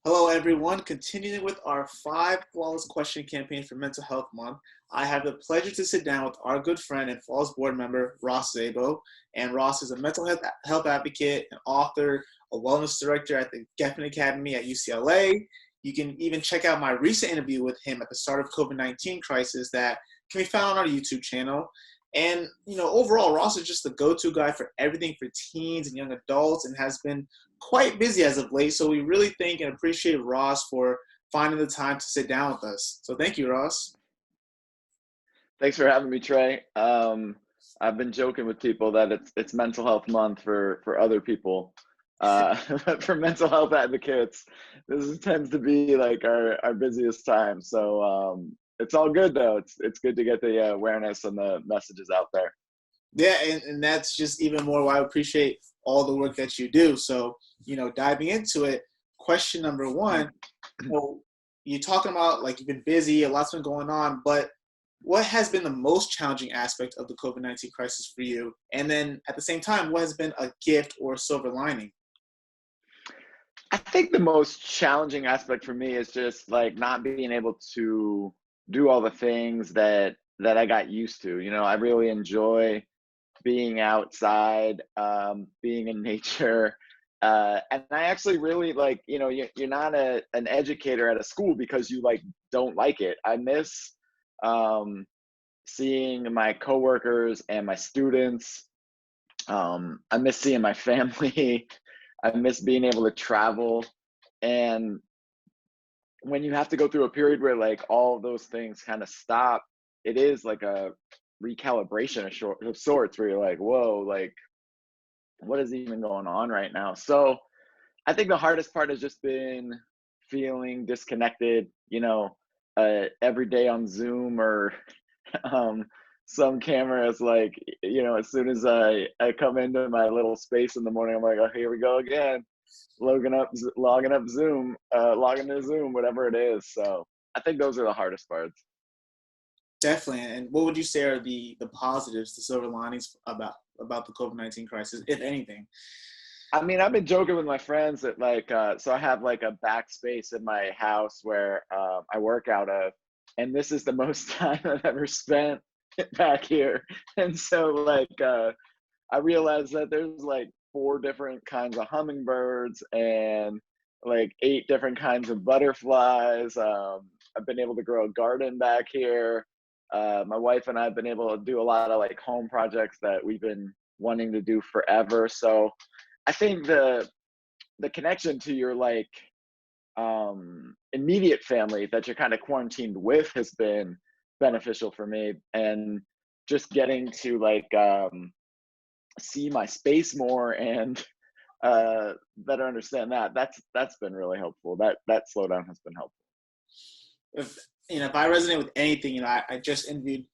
Hello, everyone. Continuing with our 5 flawless question campaign for Mental Health Month, I have the pleasure to sit down with our good friend and Flawless board member, Ross Szabo. And Ross is a mental health advocate, an author, a wellness director at the Geffen Academy at UCLA. You can even check out my recent interview with him at the start of COVID-19 crisis that can be found on our YouTube channel. And, overall, Ross is just the go-to guy for everything for teens and young adults and has been quite busy as of late. So we really thank and appreciate Ross for finding the time to sit down with us. So thank you, Ross. Thanks for having me, Trey. I've been joking with people that it's Mental Health Month for other people. For mental health advocates, tends to be like our busiest time. So it's all good though. It's good to get the awareness and the messages out there. Yeah, and that's just even more why I appreciate all the work that you do. So, diving into it, question number one, you're talking about like you've been busy, a lot's been going on, but what has been the most challenging aspect of the COVID-19 crisis for you? And then at the same time, what has been a gift or a silver lining? I think the most challenging aspect for me is just like not being able to do all the things that I got used to. I really enjoy being outside, being in nature. And I actually really like, you're not an educator at a school because you like don't like it. I miss seeing my coworkers and my students. I miss seeing my family. I miss being able to travel. And when you have to go through a period where like all those things kind of stop, it is like a recalibration of sorts where you're like, whoa, like what is even going on right now? So I think the hardest part has just been feeling disconnected, every day on Zoom or um, some cameras, like, as soon as I come into my little space in the morning, I'm like, oh, here we go again, logging up Zoom, logging to Zoom, whatever it is. So I think those are the hardest parts. Definitely. And what would you say are the positives, the silver linings about the COVID-19 crisis, if anything? I mean, I've been joking with my friends that like, so I have like a backspace in my house where I work out of, and this is the most time I've ever spent back here. And so like, I realized that there's like 4 different kinds of hummingbirds and like 8 different kinds of butterflies. I've been able to grow a garden back here. My wife and I have been able to do a lot of like home projects that we've been wanting to do forever. So I think the connection to your like immediate family that you're kind of quarantined with has been beneficial for me, and just getting to like see my space more and better understand that's been really helpful. That slowdown has been helpful. If I resonate with anything, I just interviewed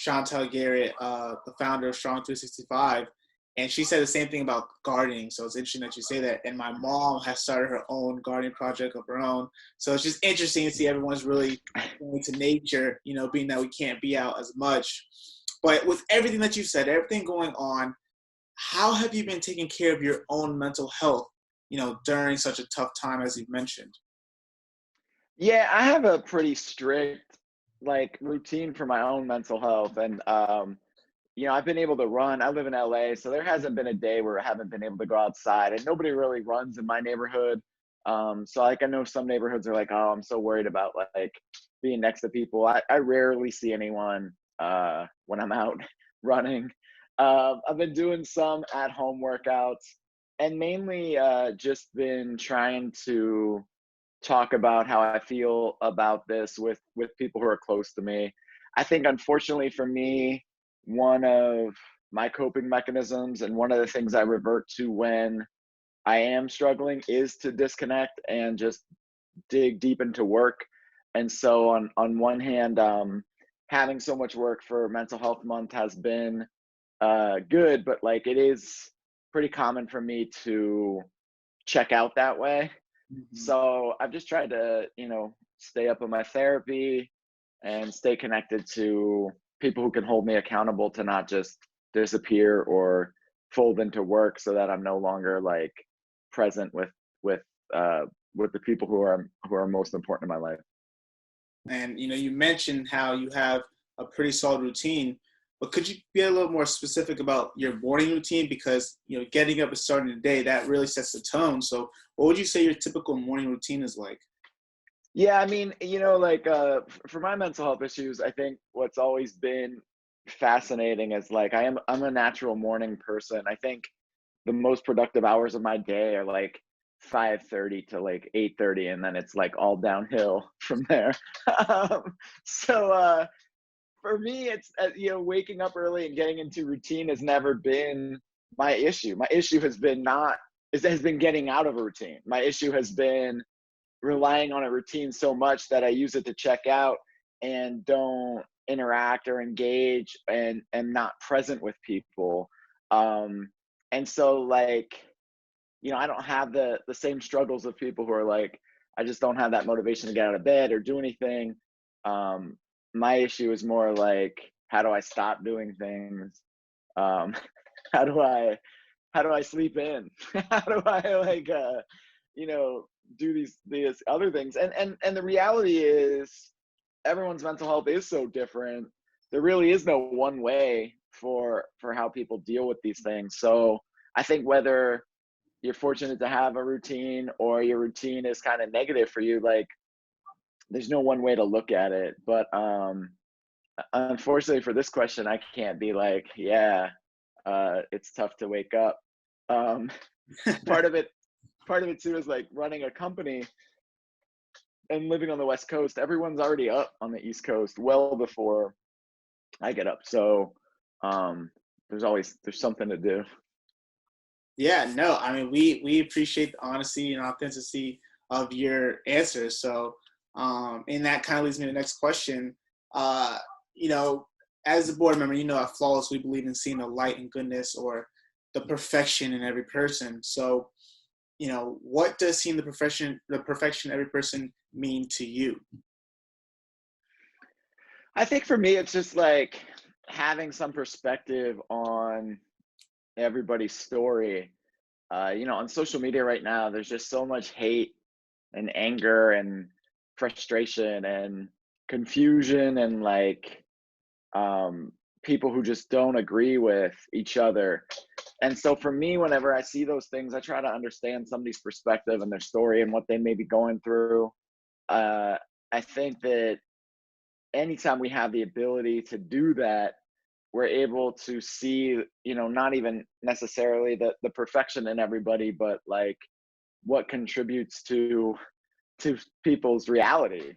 Chantel Garrett, the founder of Strong 365, and she said the same thing about gardening. So it's interesting that you say that. And my mom has started her own gardening project of her own. So it's just interesting to see everyone's really going to nature, being that we can't be out as much. But with everything that you said, everything going on, how have you been taking care of your own mental health, during such a tough time as you've mentioned? Yeah, I have a pretty strict like routine for my own mental health, and I've been able to run. I live in LA, so there hasn't been a day where I haven't been able to go outside, and nobody really runs in my neighborhood. So like I know some neighborhoods are like, oh, I'm so worried about like being next to people. I rarely see anyone when I'm out running. I've been doing some at home workouts, and mainly just been trying to talk about how I feel about this with people who are close to me. I think unfortunately for me, one of my coping mechanisms and one of the things I revert to when I am struggling is to disconnect and just dig deep into work. And so on one hand, having so much work for Mental Health Month has been good, but like it is pretty common for me to check out that way. Mm-hmm. So I've just tried to, stay up on my therapy and stay connected to people who can hold me accountable to not just disappear or fold into work, so that I'm no longer like present with with the people who are most important in my life. And you mentioned how you have a pretty solid routine, but could you be a little more specific about your morning routine? Because getting up and starting the day, that really sets the tone. So what would you say your typical morning routine is like? Yeah, I mean, like for my mental health issues, I think what's always been fascinating is like I'm a natural morning person. I think the most productive hours of my day are like 5:30 to like 8:30, and then it's like all downhill from there. So for me, it's waking up early and getting into routine has never been my issue. My issue has been not has been getting out of a routine. My issue has been relying on a routine so much that I use it to check out and don't interact or engage and not present with people. And so like, I don't have the same struggles of people who are like, I just don't have that motivation to get out of bed or do anything. My issue is more like, how do I stop doing things? Um, how do I sleep in? How do I like you know do these other things? And the reality is everyone's mental health is so different. There really is no one way for how people deal with these things. So I think whether you're fortunate to have a routine or your routine is kind of negative for you, like there's no one way to look at it. But unfortunately for this question, I can't be like, yeah, it's tough to wake up. Um, part of it too is like running a company and living on the West Coast. Everyone's already up on the East Coast well before I get up. So there's something to do. Yeah, no, I mean, we appreciate the honesty and authenticity of your answers. So, and that kind of leads me to the next question. Uh, you know, as a board member, at Flawless, we believe in seeing the light and goodness or the perfection in every person. So, what does seeing the perfection in every person mean to you? I think for me, it's just like having some perspective on everybody's story. On social media right now, there's just so much hate and anger and frustration and confusion and like people who just don't agree with each other. And so for me, whenever I see those things, I try to understand somebody's perspective and their story and what they may be going through. Uh, I think that anytime we have the ability to do that, we're able to see, not even necessarily the perfection in everybody, but like what contributes to people's reality.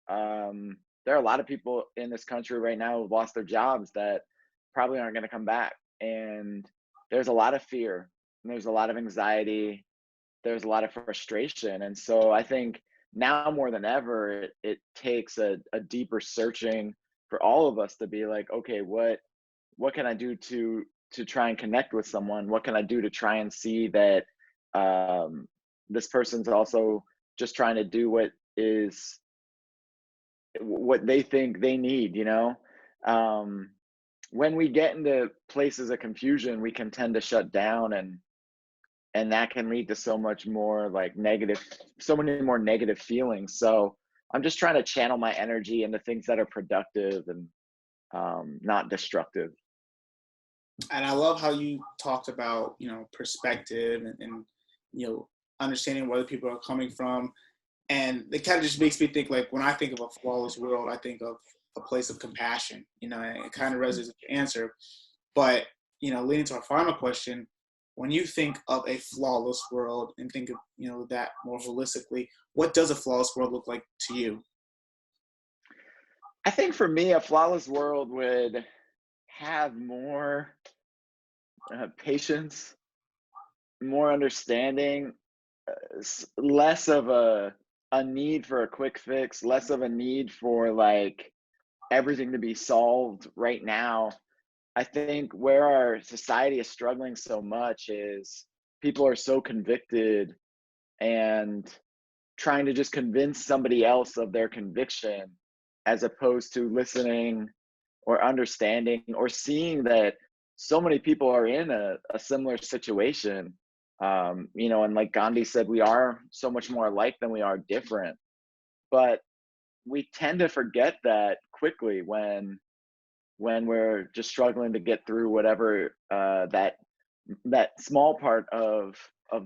There are a lot of people in this country right now who've lost their jobs that probably aren't going to come back. And there's a lot of fear, and there's a lot of anxiety, there's a lot of frustration. And so I think now more than ever, it takes a deeper searching for all of us to be like, okay, what can I do to try and connect with someone? What can I do to try and see that this person's also just trying to do what they think they need, when we get into places of confusion, we can tend to shut down, and that can lead to so many more negative feelings. So I'm just trying to channel my energy into things that are productive and not destructive. And I love how you talked about perspective and understanding where other people are coming from, and it kind of just makes me think, like, when I think of a flawless world, I think of a place of compassion. And it kind of resonates with your answer. But leading to our final question, when you think of a flawless world and think of that more holistically, what does a flawless world look like to you? I think for me, a flawless world would have more patience, more understanding, less of a need for a quick fix, less of a need for like everything to be solved right now. I think where our society is struggling so much is people are so convicted and trying to just convince somebody else of their conviction as opposed to listening or understanding or seeing that so many people are in a similar situation. You know, and like Gandhi said, we are so much more alike than we are different. But we tend to forget that quickly when we're just struggling to get through whatever that small part of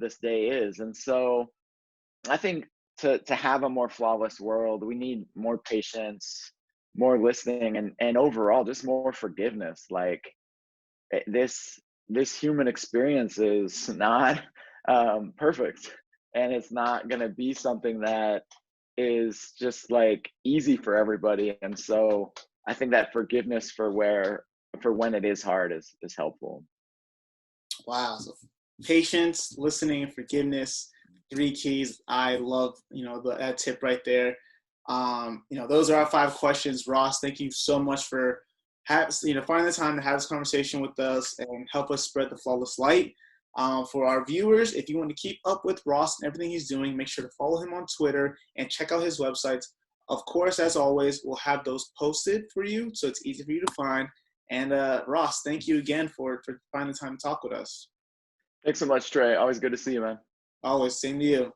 this day is. And so I think to have a more flawless world, we need more patience, more listening, and overall just more forgiveness. Like this human experience is not perfect, and it's not going to be something that is just like easy for everybody. And so I think that forgiveness for when it is hard is helpful. Wow. So patience, listening, and forgiveness, three keys. I love, that tip right there. Those are our 5 questions. Ross, thank you so much for finding the time to have this conversation with us and help us spread the flawless light. For our viewers, if you want to keep up with Ross and everything he's doing, make sure to follow him on Twitter and check out his websites. Of course, as always, we'll have those posted for you, so it's easy for you to find. And Ross, thank you again for finding the time to talk with us. Thanks so much, Trey. Always good to see you, man. Always, same to you.